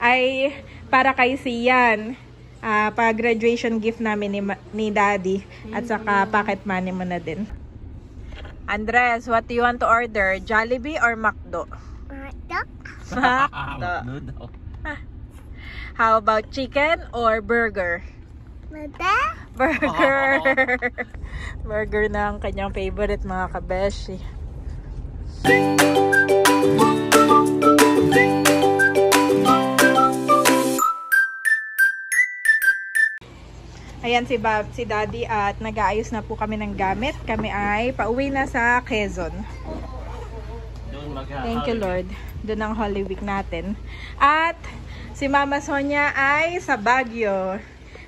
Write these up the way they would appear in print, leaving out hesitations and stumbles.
ay para kay Sian. Pa-graduation gift namin ni Daddy. At saka pocket money mo na din. Andres, what do you want to order? Jollibee or McDo? McDo. McDo. How about chicken or burger? McDo. Burger. Burger na ang kanyang favorite, mga kabeshi. Ayan si Daddy at nag-aayos na po kami ng gamit. Kami ay pauwi na sa Quezon. Thank you Lord. Doon ang Holy Week natin. At si Mama Sonia ay sa Baguio.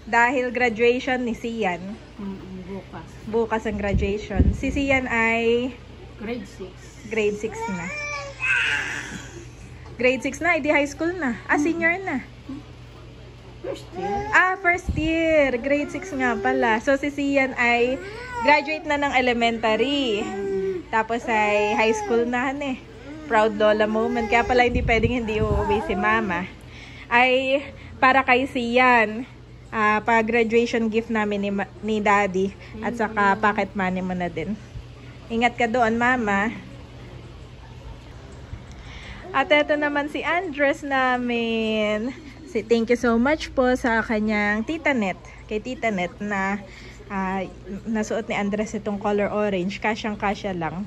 Dahil graduation ni Sian. Bukas. Bukas ang graduation. Si Sian ay Grade 6. Grade 6 na. Grade 6 na, hindi high school na. Senior na. First year. First year. Grade 6 nga pala. So, si Sian ay graduate na ng elementary. Tapos ay high school na eh. Proud Lola moment. Kaya pala hindi pwedeng hindi uuwi si Mama. Ay para kay Sian. Pa-graduation gift namin ni Daddy. At saka pocket money mo na din. Ingat ka doon, Mama. At eto naman si Andres namin. Thank you so much po sa kanyang Tita Net. Kay Tita Net na nasuot ni Andres itong color orange. Kasyang-kasya lang.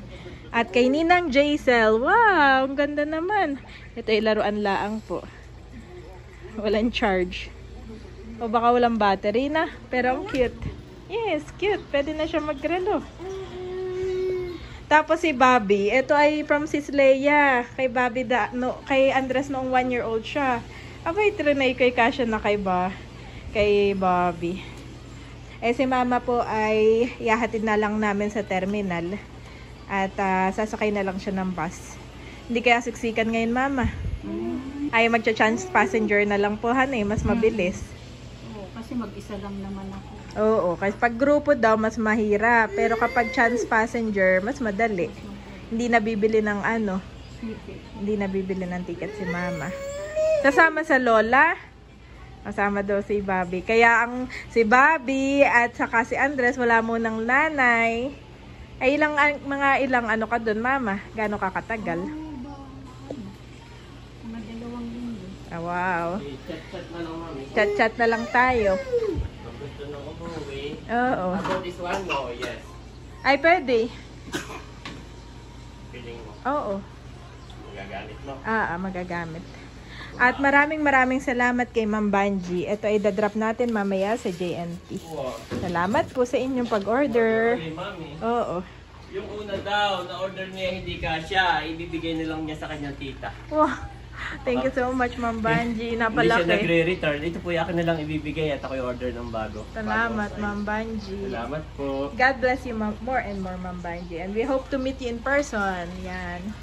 At kay Ninang Jaisel. Wow! Ang ganda naman. Ito ay laruan laang po. Walang charge. O baka walang battery na. Pero ang cute. Yes, cute. Pwede na siya magrelo. Tapos si Bobby. Ito ay from Sis Leia. Kay Bobby kay Andres noong 1-year-old siya. Abay, trinay kay Kasha na kay Bobby. Si Mama po ay ihahatid na lang namin sa terminal. At sasakay na lang siya ng bus. Hindi kaya siksikan ngayon, Mama. Ay, magcha-chance passenger na lang po, mas mabilis. Oo, kasi mag-isa lang naman ako. Oo, kasi pag grupo daw, mas mahirap. Pero kapag chance passenger, mas madali. Hindi nabibili ng hindi nabibili ng ticket si Mama. Kasama sa Lola. Kasama daw si Bobby. Kaya si Bobby at saka si Andres wala mo ng nanay. Ay mga ilang ka doon, Mama? Gaano ka katagal? Mga 2 linggo. Wow. Chat-chat na lang, Mami. Chat-chat na lang tayo. Gusto na umuwi. Oo. About this one? No, yes. Ay, pwede. Feeling mo. Oo. Magagamit mo. Magagamit. At maraming salamat kay Ma'am Banji. Ito ay dadrop natin mamaya sa JNT. Wow. Salamat po sa inyong pag-order. Okay, Mami. Oo. Yung una daw, na-order niya hindi kasya, ibibigay na lang niya sa kanyang tita. Wow. Thank you so much, Ma'am Banji. Hindi siya Napalaki. nagre-return. Ito po akin na lang ibibigay at ako yung order ng bago. Salamat, Bago Ma'am Banji. Salamat po. God bless you more and more, Ma'am Banji. And we hope to meet you in person. Yan.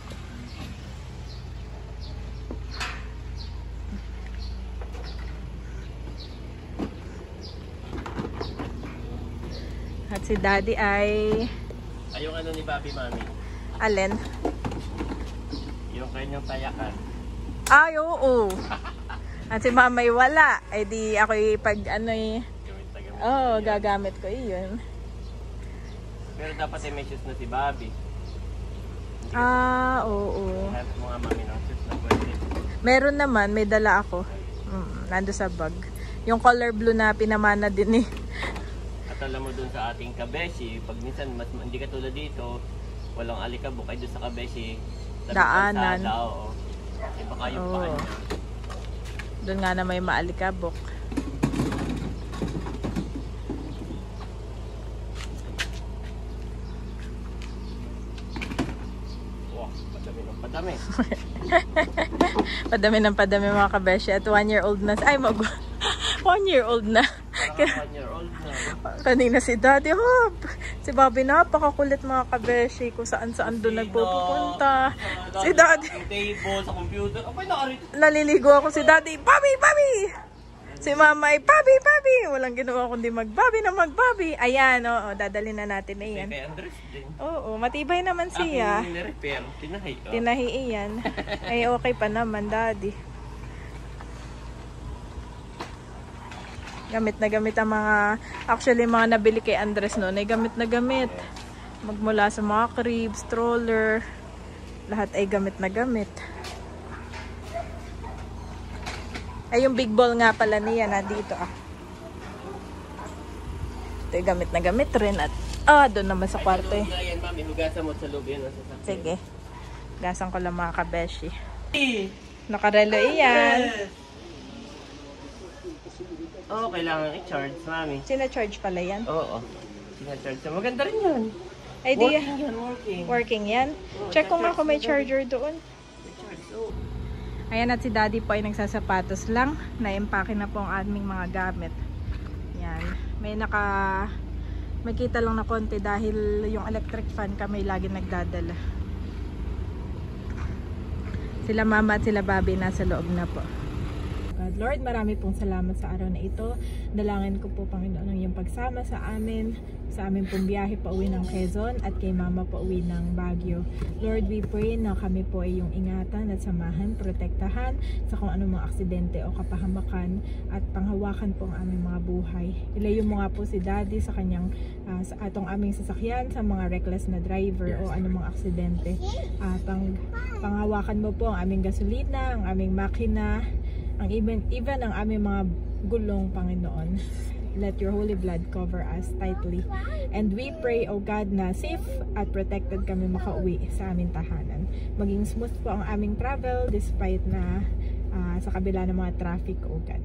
At si Daddy ay... Yung ni Bobby, Mami. Alin? Yung kanyang tayakan. Ay, oo. At si Mamay wala. Ay di ako gagamit ko iyon. Pero dapat may shoes na si Bobby. Oo. Lahat mga Mami ng shoes na pwede. Meron naman, may dala ako. Nando sa bag. Yung color blue na pinamana din eh. At alam mo dun sa ating kabeshi, pag minsan hindi ka tulad dito, walang alikabok ay dun sa kabeshi. Daanan. Baka yung paan niya. Doon nga na may maalikabok. Wow, padami ng padami. Padami ng padami mga kabeshi. At 1-year-old na. 1-year-old na. Parang 1-year-old na. Kanina si Daddy Hop. Si Bobby napakakulit mga kabeshi. Kung saan-saan doon nagpupunta. Si Daddy. Sa table, sa computer. Abay, nakarito. Naliligo ako si Daddy. Bobby! Bobby! Si Mama ay Bobby! Bobby! Walang ginawa kundi mag-Bobby na mag-Bobby. Ayan, dadalhin na natin na yan. Kay Andres din. Oo, matibay naman siya. Aking nirepair. Tinahi. Tinahi iyan. Ay, okay pa naman, Daddy. Gamit na gamit ang mga, actually mga nabili kay Andres noon ay gamit na gamit. Magmula sa mga crib, stroller, lahat ay gamit na gamit. Ay yung big ball nga pala niya na dito Ito ay gamit na gamit rin at doon naman sa kwarto eh. Ayan, mami, hugasan mo sa loob yan. Sige. Gasan ko lang mga kabeshi. Nakarelo iyan. Oo, kailangan i-charge, mami. Sina-charge pala yan? Oo. Sina-charge. Maganda rin yan. Ay, di Working yan, working. Working yan? Check ko nga kung may charger doon. Ayan, at si Daddy po ay nagsasapatos lang. Na-empake na po ang aming mga gamit. Yan. May kita lang na konti dahil yung electric fan kami lagi nagdadala. Sila Mama at sila Bobby nasa loob na po. God, Lord, marami pong salamat sa araw na ito. Dalangin ko po, Panginoon, ang iyong pagsama sa amin pong biyahe pa uwi ng Quezon at kay Mama pa uwi ng Baguio. Lord, we pray na kami po ay iyong ingatan at samahan, protektahan sa kung anong mga aksidente o kapahamakan at panghawakan po ang aming mga buhay. Ilayo mo nga po si Daddy sa kanyang sa atong aming sasakyan, sa mga reckless na driver o anong mga aksidente. Panghawakan mo po ang aming gasolina, ang aming makina, even ang aming mga gulong, Panginoon. Let your holy blood cover us tightly. And we pray, O God, na safe at protected kami makauwi sa aming tahanan. Maging smooth po ang aming travel despite na sa kabila ng mga traffic, O God.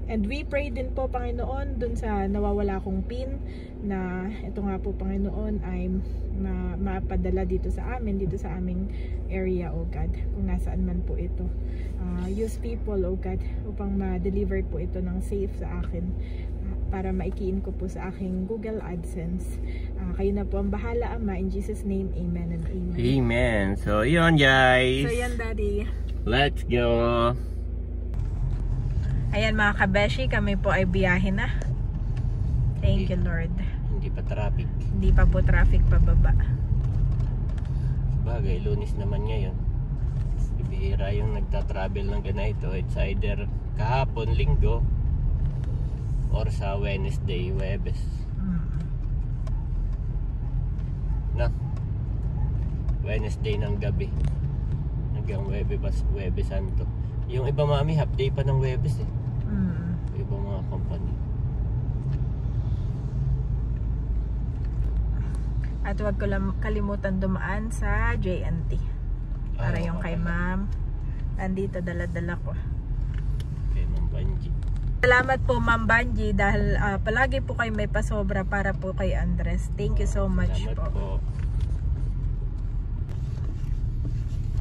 And we pray din po, Panginoon, dun sa nawawala kong pin na ito nga po, Panginoon, ay mapadala dito sa aming area, O God, kung nasaan man po ito. Use people, O God, upang ma-deliver po ito ng safe sa akin para maikiin ko po sa aking Google AdSense. Kayo na po ang bahala, Ama. In Jesus' name, amen and amen. Amen. So, yun, guys. So, yan, Daddy. Let's go. Ayan, mga kabeshi, kami po ay biyahe na. Thank you, Lord. Hindi pa traffic. Hindi pa po traffic pababa. Bagay, Lunes naman ngayon. Bihira yung nagta-travel ng ganito. It's either kahapon, Linggo, or sa Wednesday, Huwebes. Na? Wednesday ng gabi. Hanggang Huwebes Santo. Yung iba, mami, half day pa ng Huwebes eh. Yung ibang mga company. At huwag ko lang kalimutan dumaan sa JNT. Para yung kay Ma'am. Nandito, dala-dala ko. Kay Ma'am Banji. Salamat po, Ma'am Banji, dahil palagi po kayo may pasobra para po kay Andres. Thank you so much po.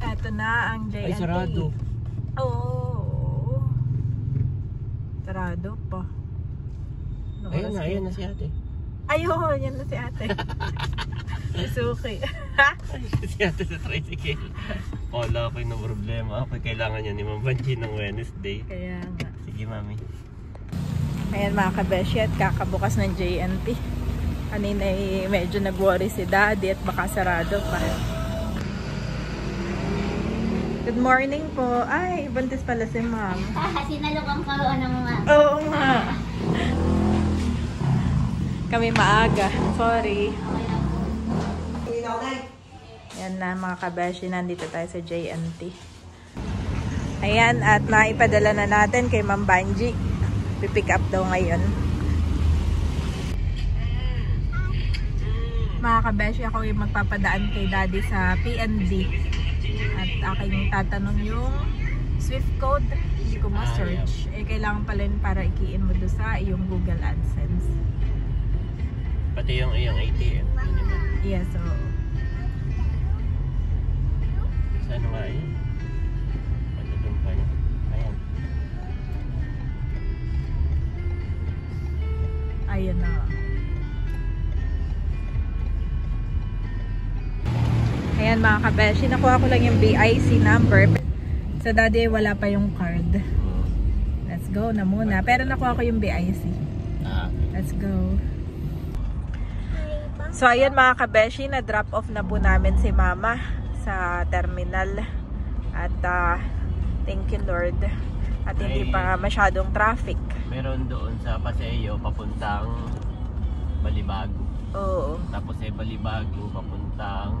Eto na ang JNT. Ay, sarado. Oh. Sarado pa. Ayun na si ate. Ayun, yan na si ate. Suzuki. Si ate sa tricycle. Wala ko yung problema. Okay, kailangan niya ni Ma'am Banji ng Wednesday. Kaya nga. Sige, mami. Ayan, mga kabeshi, at kakabukas ng JNT. Kanina medyo nag-worry si Daddy at baka sarado pa. Good morning po. Ay, buntis pala si Ma'am. Sinalukang ko ng mga. Oo nga. Kami maaga. Sorry. Yan na, mga kabeshi. Nandito tayo sa JNT. Ayan, at naipadala na natin kay Ma'am Banji. Pipick up daw ngayon. Mga kabeshi, ako yung magpapadaan kay Daddy sa PND. At aking tatanong yung Swift code. Hindi ko ma-search. Kailangan pala yun para ikiin mo doon sa iyong Google AdSense. Pati yung ATM. Yes, so. Saan nga yun? Ano doon pa yun? Ayan. Ayan na. Ayan, mga kabeshi, nakuha ko lang yung BIC number. Sa Daddy, wala pa yung card. Let's go na muna. Pero nakuha ko yung BIC. Let's go. So, ayan, mga kabeshi, na-drop off na po namin si Mama sa terminal. At thank you, Lord. At hindi Ay, pa masyadong traffic. Meron doon sa Paseo papuntang Balibago. Oo. Tapos Balibago papuntang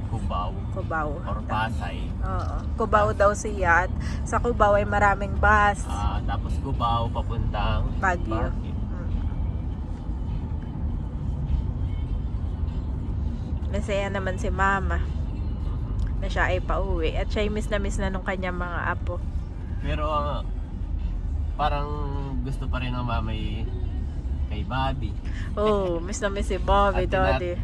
Cubao Cubao. or Pasay. Oo. Cubao daw siya. At sa Cubao ay maraming bus. Tapos Cubao papuntang Baguio. Masaya naman si Mama na siya ay pauwi. At siya ay miss na nung kanyang mga apo. Pero parang gusto pa rin ng mamay kay Bobby. Oh, miss si Bobby, At Daddy.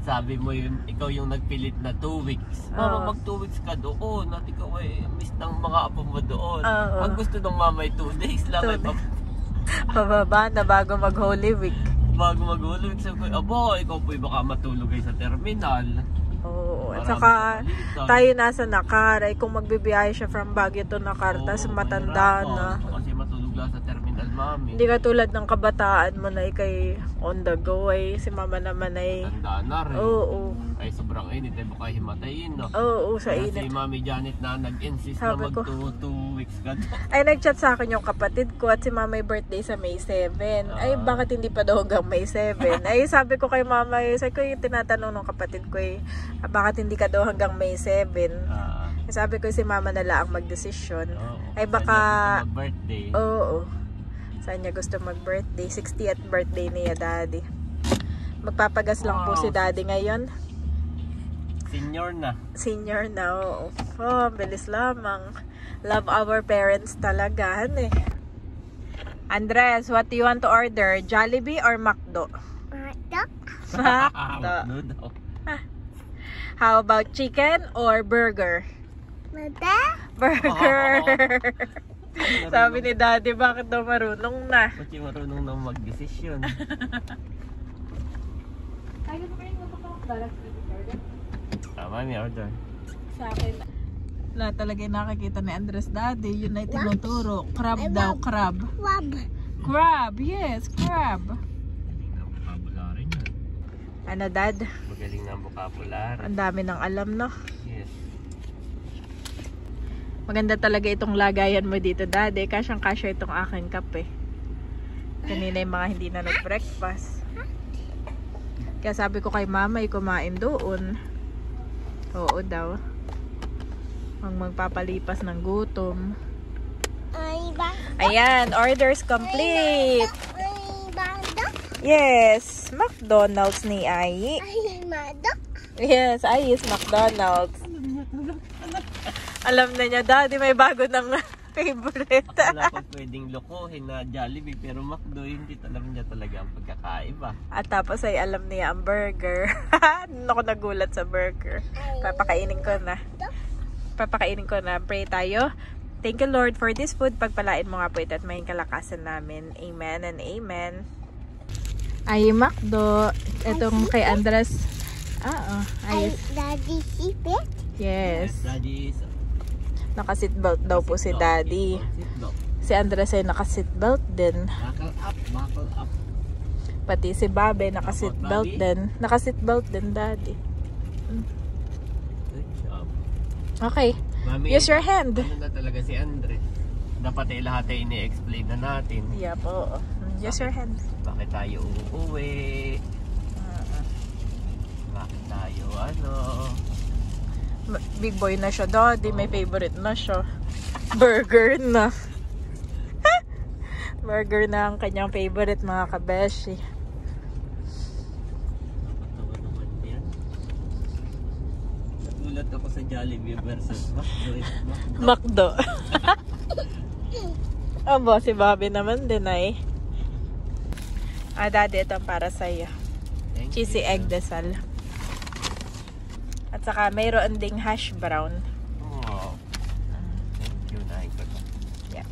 Sabi mo ikaw yung nagpilit na 2 weeks. Oo. Mama, mag 2 weeks ka doon. At ikaw ay miss ng mga apo mo doon. Oo. Ang gusto ng mamay 2 days lang. 2 days. Pababa na bago mag Holy Week. Bago mag-Holy Week, sabi ko, abo, ikaw po'y baka matulog kayo sa terminal. Oo. At Marami saka sa balitan. tayo nasa Nakar. Ay kung magbibiyahe siya from Baguio to Nakar, tas matanda na. Kasi matulog lang sa terminal, mami. Hindi ka tulad ng kabataan mo na ikay on the go. Ay si Mama naman ay... Tanda na rin. Oo. Ay, sobrang init. Ay, baka himatayin, no? Oo, sa Kaya init. si Mami Janet na nag-insist na Sabi ko. mag 2 weeks ka doon. Ay, nag-chat sa akin yung kapatid ko at si Mama may birthday sa May 7. Ay, bakit hindi pa daw hanggang May 7? Ay, sabi ko kay Mama, sabi ko yung tinatanong ng kapatid ko bakit hindi ka daw hanggang May 7? Sabi ko si Mama na lang magdesisyon. Ay, baka... Mag-birthday. Oo. Saan niya gusto mag-birthday? 60th birthday niya, Daddy. Magpapagas lang po si Daddy ngayon. Senior na. Senior na, oo. Oh, bilis lamang. Love our parents talaga, Andres, what do you want to order? Jollibee or McDo? McDo. Noodle. How about chicken or burger? Burger. Sabi ni Daddy, bakit daw marunong na? Kasi marunong na mag-desisyon. Mami, order. Sa akin, wala talaga yung nakikita ni Andres Daddy. Yun ay tinuturo. Crab daw, crab. Crab, yes, crab. Magaling na ang vocabulary niya. Ano, Dad? Magaling na ang vocabulary. Ang dami ng alam, no? Yes. Maganda talaga itong lagayan mo dito, Daddy. Kasyang-kasya itong aking kape. Kanina yung mga hindi na nag-breakfast. Kaya sabi ko kay Mama, kumain doon. Oo daw. Ang magpapalipas ng gutom. Ayan, orders complete. Yes, McDonald's ni Ai. Yes, Ai is McDonald's. Alam na niya, Daddy, may bago ng favorite. Wala ko pwedeng lokohin na Jollibee, pero McDo, hindi alam niya talaga ang pagkakaiba. At tapos ay alam niya ang burger. Ako nagulat sa burger. Papakainin ko na. Pray tayo. Thank you, Lord, for this food. Pagpalain mo nga po ito at may kalakasan namin. Amen and amen. Ay, McDo. Itong kay Andres. Ay, Daddy, keep it. yes. Daddy is... Naka-seatbelt daw po si Daddy. Seatbelt. Si Andres ay naka-seatbelt din. Buckle up. Pati si Babe naka-seatbelt Bobby? din. Naka-seatbelt din, Daddy. Good job. Okay. Mami, Use your hand. ano na talaga si Andre? Dapat lahat ay ini-explain na natin. Yeah po. Use your hand. Bakit tayo uuwi? Bakit tayo Big boy na siya, Daddy. May favorite na siya. Burger na. Burger na ang kanyang favorite, mga kabeshi. Nakatawa naman yan. Nagulat ako sa Jollibee versus McDo. McDo. Abo, si Bobby naman din ay. Daddy, ito para sa'yo. Thank Cheesy you. egg desal. At saka mayroon ding hash brown. Oh. Thank you, Nay. Yeah.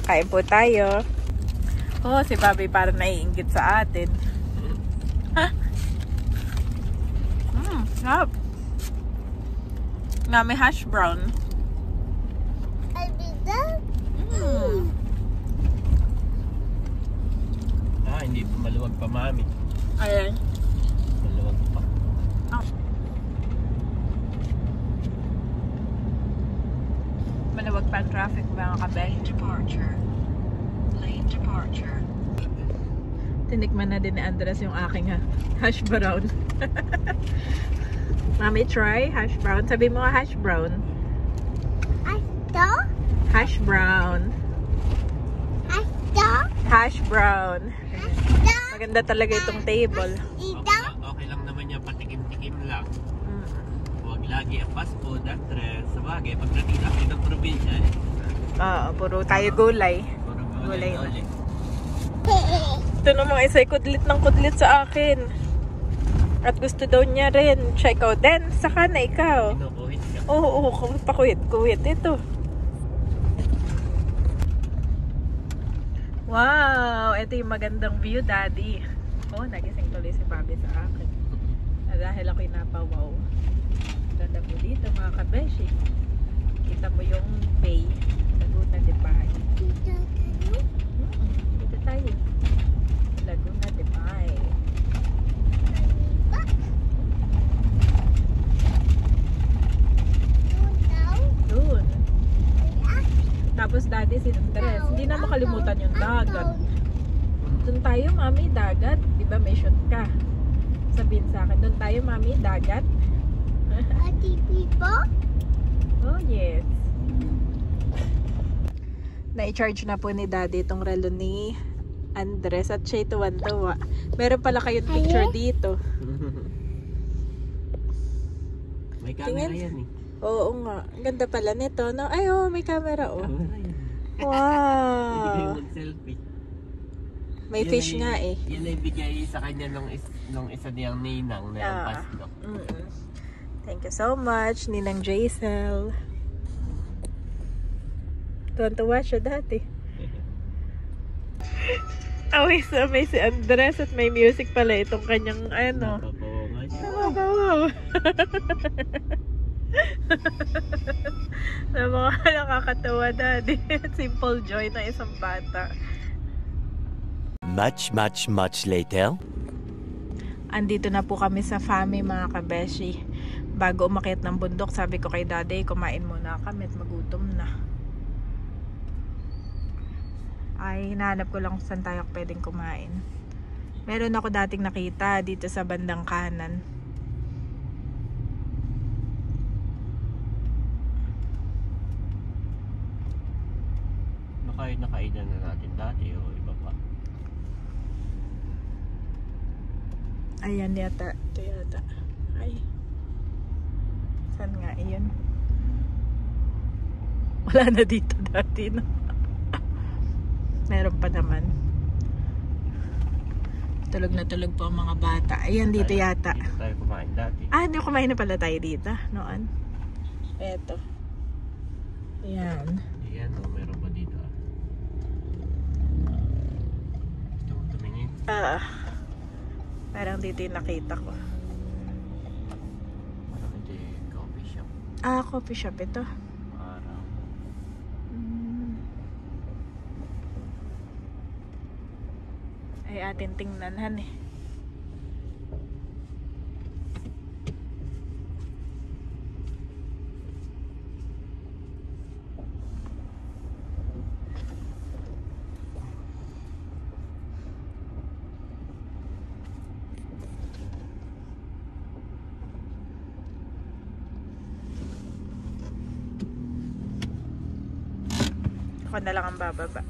Kain po tayo. Oh, si Bobby parang naiinggit sa atin. Sarap. Nga may hash brown. Hindi pa maluwag pa, Mami. Ayan. Maluwag pa. Malawag pa ang traffic mga kabeshi. Tinikman na din ni Andres yung aking hash brown. Mami, try hash brown. Sabi mo nga hash brown. Asto? Hash brown. Asto? Hash brown. Asto? Maganda talaga itong table. Ito? Okay lang naman yan, patikim-tikim lang. Huwag lagi ang fast food at sa bagay, pag nakita kayo ng probinsya, Oo, puro tayo gulay. puro Gulay. ulit. Ito namang isa'y kudlit ng kudlit sa akin. At gusto daw niya rin. Siya ikaw din. Saka na ikaw. Kinukuhit ka. Oo, pakuhit-kuhit. Ito. Wow! Ito yung magandang view, Daddy. Oh, nagising tuloy si Bobby sa akin. Dahil ako'y napawaw. Ganda po dito, mga kabeshi. Kita mo yung bay. Laguna de Bay. Dito tayo? Dito tayo. Laguna de Bay. Doon. Tapos Daddy, si Andres, hindi na makalimutan yung dagat. Doon tayo, Mami, dagat. Di ba may shot ka? Sabihin sa akin, doon tayo, Mami, dagat. Ati Pipo? Oh, yes. Na-charge na po ni Daddy itong relo ni Andres at siya tuwan-tuwa. Meron pala kayong picture dito. May camera Tingin. yan eh. Oo nga. Ang ganda pala nito, no? Ay, oh, may camera, oh. Camera yan. Hindi Wow. kayo mag-selfie. May Yun fish ay- nga eh. Yun ay bigay sa kanya nung isa niyang ninang na yung Ah. pasto. Mm-mm. Thank you so much, Ninang Jaisel. Tuwan-tuwa siya dati. Away sa may si Andres at may music pala itong kanyang ano. Napapawa siya. Wow. Na mga nakakatawa, Daddy. Simple joy na isang bata. Much later. Andito na po kami sa Fami, mga kabeshi. Bago umakyat ng bundok, sabi ko kay Daddy, kumain muna kami at magutom na. Ay, hinahanap ko lang kung saan tayo pwedeng kumain. Meron ako dating nakita dito sa bandang kanan. Nakainan na natin dati o iba pa. Ayan yata. Ito yata. Ay. Saan nga iyon? Wala na dito dati, no? Meron pa naman. Tulog na tulog po ang mga bata. Ayan, dito yata. Dito tayo kumain dati. Ah, hindi kumain na pala tayo dito. Noon. Eto. Ayan. Ayan o, meron pa dito. Gusto mo tumingin? Parang dito yung nakita ko. Parang ito yung coffee shop. Ah, coffee shop ito. Parang Ay, atin tingnan, han eh. Ako na lang ang bababa.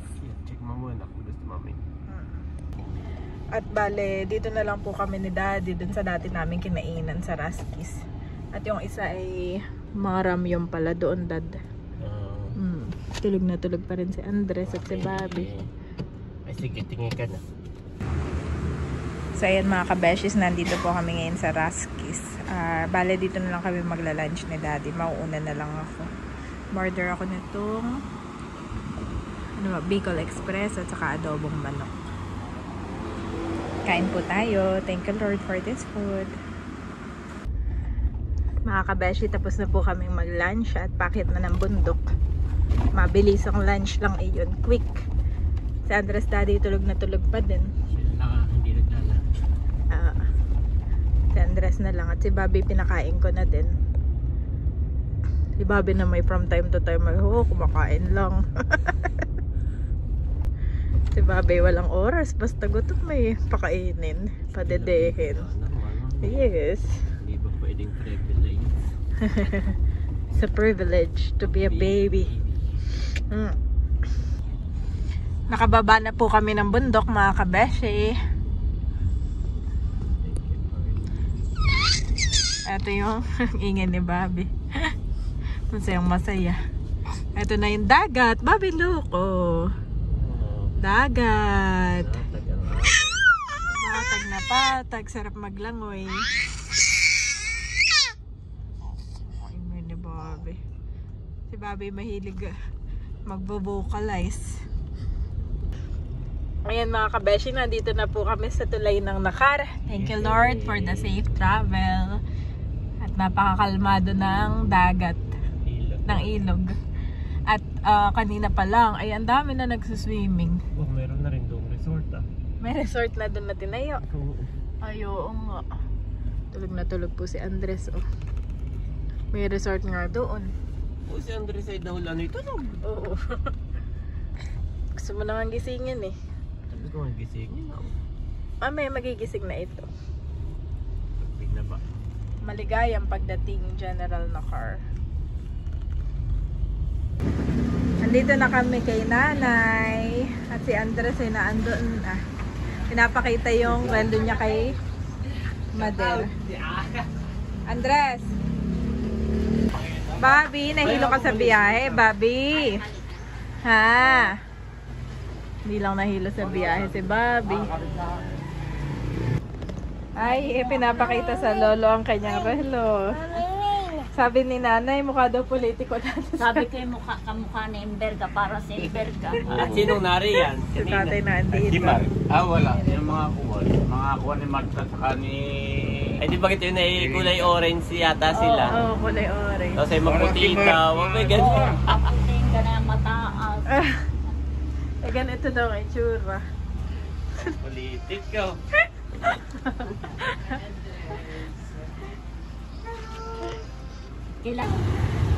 check mo muna kung gusto mami. At bale, dito na lang po kami ni Daddy dun sa dati namin kinainan sa Raskis. At yung isa ay maram yung pala doon, Dad. Tulog na tulog pa rin si Andres at si Bobby. Ay sige, tingin ka na. So ayan mga kabeshis, nandito po kami ngayon sa Raskis. Bale, dito na lang kami magla-lunch ni Daddy. Mauuna na lang ako. Order ako nitong Bicol Express at saka adobong manok. Kain po tayo. Thank you Lord for this food. Mga kabeshi, tapos na po kaming mag-lunch at pakit na ng bundok. Mabilis ang lunch lang iyon. Quick. Si Andres Daddy tulog na tulog pa din. Sila lang hindi naglalunch. Si Andres na lang. At si Bobby pinakain ko na din. Si Bobby na may from time to time ay kumakain lang. Si Bobby walang oras, basta gutom may pakainin, padedehin. Yes. Hindi ba pwedeng privilege? It's a privilege to be a baby. Nakababa na po kami ng bundok mga kabeshi. Ito yung ingay ni Bobby. Masayang masaya. Ito na yung dagat. Bobby, look. Oh. Dagat. Patag na patag. Sarap maglangoy. Ingay ni Bobby. Si Bobby mahilig magvo-vocalize. Ayan mga kabeshi, nandito na po kami sa tulay ng Nakar. Thank you Lord for the safe travel. At napakakalmado ng dagat, ng ilog. At kanina pa lang, ay ang dami na nagsuswimming. Oh, meron na rin doon resort May resort na doon na tinayo. Ay, oo nga. Tulog na tulog po si Andres. Oh. May resort nga doon. Oh, si Andres ay daw lang ito. Oo. Gusto mo nang gisingin eh. Sabi ko nga gisingin. May magigising na ito. Pagpig na ba? Maligayang pagdating General Nakar. Nandito na kami kay nanay. At si Andres ay naandun. Pinapakita yung relo niya kay Madel. Andres! Bobby, nahilo ka sa biyahe, Bobby. Ha? Hindi lang nahilo sa biyahe si Bobby. Ay, pinapakita sa lolo ang kanyang relo. Sabi ni nanay, mukha daw politiko natin. Sabi ko yung kamukha ni Imberga para sa Imberga. Sinong nari yan? Si tatay na andito. Si Mark. Wala. Yung mga kuwan. Mga kuwan ni Mark at saka ni... Ay, di bakit yun ay kulay orange yata sila? Oo, kulay orange. Tapos ay maputi daw. Oh my God. Paputing ka na mataas. Ganito daw ang itsura. Politik ka.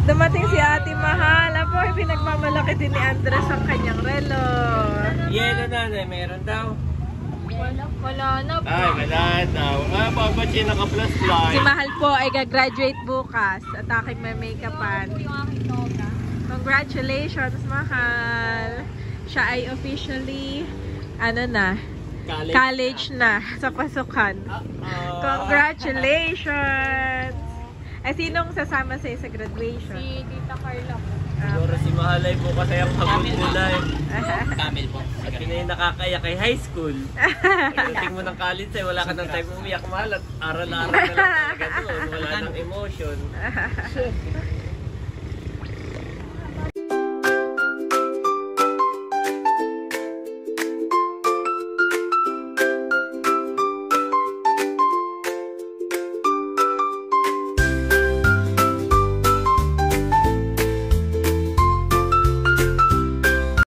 Dumating si Ate Mahal. Apo, pinagmamalaki din ni Andres ang kanyang relo. Yelo nanay, meron daw. Wala na po. Ay, wala daw. Pa ba't siya naka-plus Si line? Mahal po ay gagraduate bukas at aking may make-upan. Congratulations, Mahal. Siya ay officially, college na sa pasukan. Congratulations! Ay, sinong sasama sa'yo sa graduation? Si Tita Carla po. Siguro si Mahalay po kasi ang pagkukulay. Camel po. At yun ay nakakaya kay high school. Pagdating mo ng college ay wala ka ng time umiyak, Mahal. At aral-aral na lang talaga doon. Wala nang emotion.